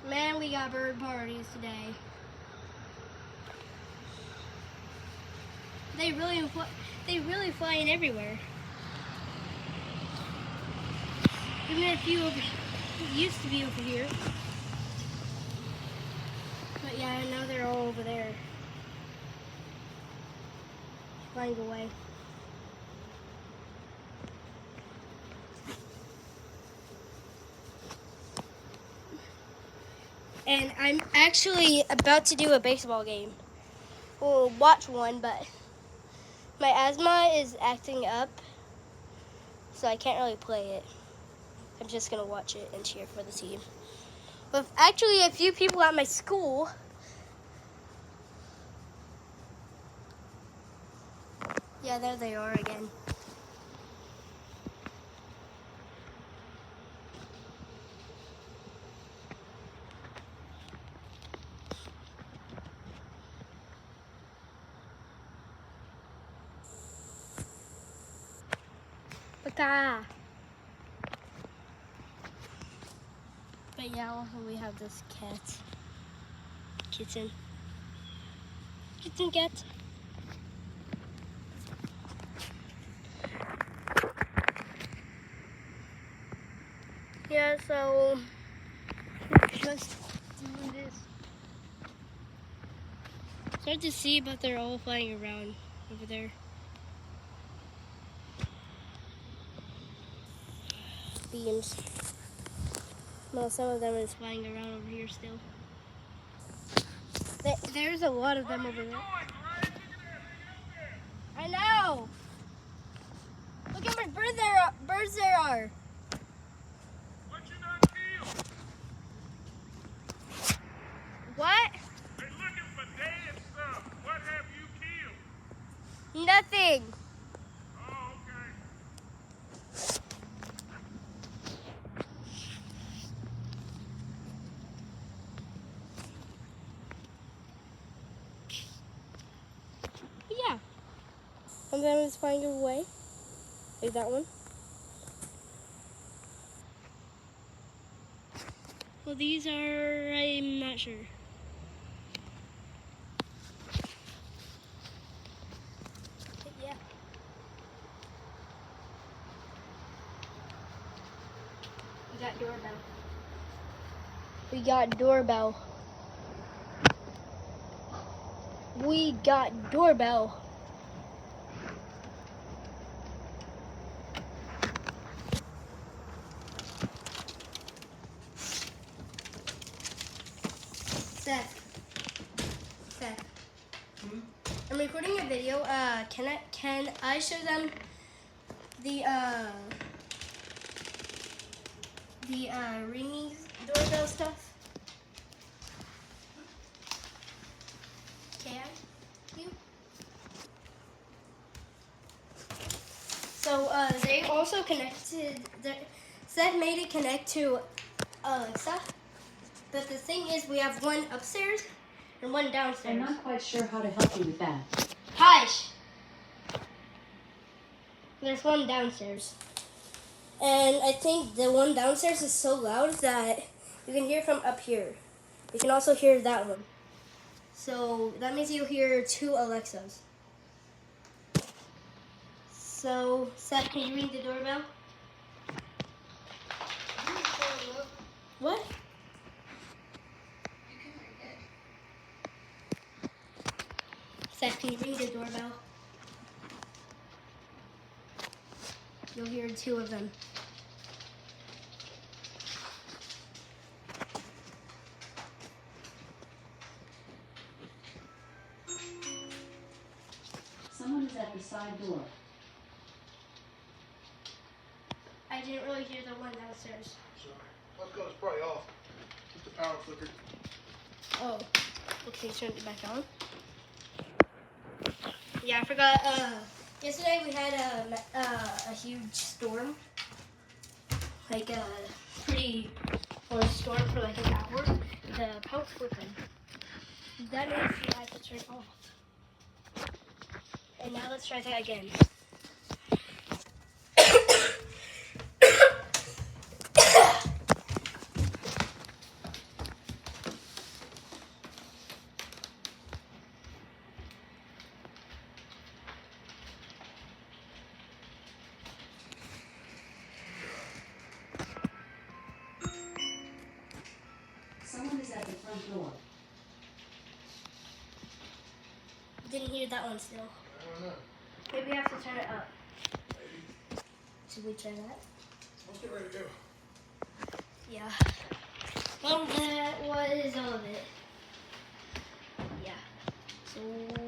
Man, we got bird parties today. They really flying everywhere. Even a few used to be over here. But yeah, now they're all over there. Flying away. And I'm actually about to do a baseball game. We'll watch one, but my asthma is acting up, so I can't really play it. I'm just gonna watch it and cheer for the team. With actually a few people at my school. Yeah, there they are again. Baka. But yeah, also we have this kitten cat. Yeah, so just doing this. It's hard to see, but they're all flying around over there. Beams. Well, some of them is flying around over here still. There's a lot of them over there. I know. Look how many birds there are. What you not kill? What? They're looking for dead stuff. What have you killed? Nothing. Oh, okay. Yeah. One of them is flying away. Like that one. Well, these are, I'm not sure. But yeah. We got doorbell. We got doorbell. We got doorbell. Seth. I'm recording a video. Can I show them the ringing doorbell stuff? Can you? So they also connected. Seth made it connect to Alexa. But the thing is, we have one upstairs and one downstairs. I'm not quite sure how to help you with that. Hush! There's one downstairs. And I think the one downstairs is so loud that you can hear from up here. You can also hear that one. So that means you hear two Alexas. So, Seth, can you ring the doorbell? What? Seth, can you ring the doorbell? You'll hear two of them. Someone is at the side door. I didn't really hear the one downstairs. Sorry. Let's go. It's probably off. Just the power flickered. Oh, okay, turn it back on. Yeah, I forgot. Yesterday we had a huge storm. Like a pretty large storm for like an hour. The power's flipping. That means I have to turn it off. And now let's try that again. didn't hear that one still. I don't know. Maybe we have to turn it up. Maybe. Should we try that? Let's get ready to go. Yeah. Well, that was all of it. Yeah. So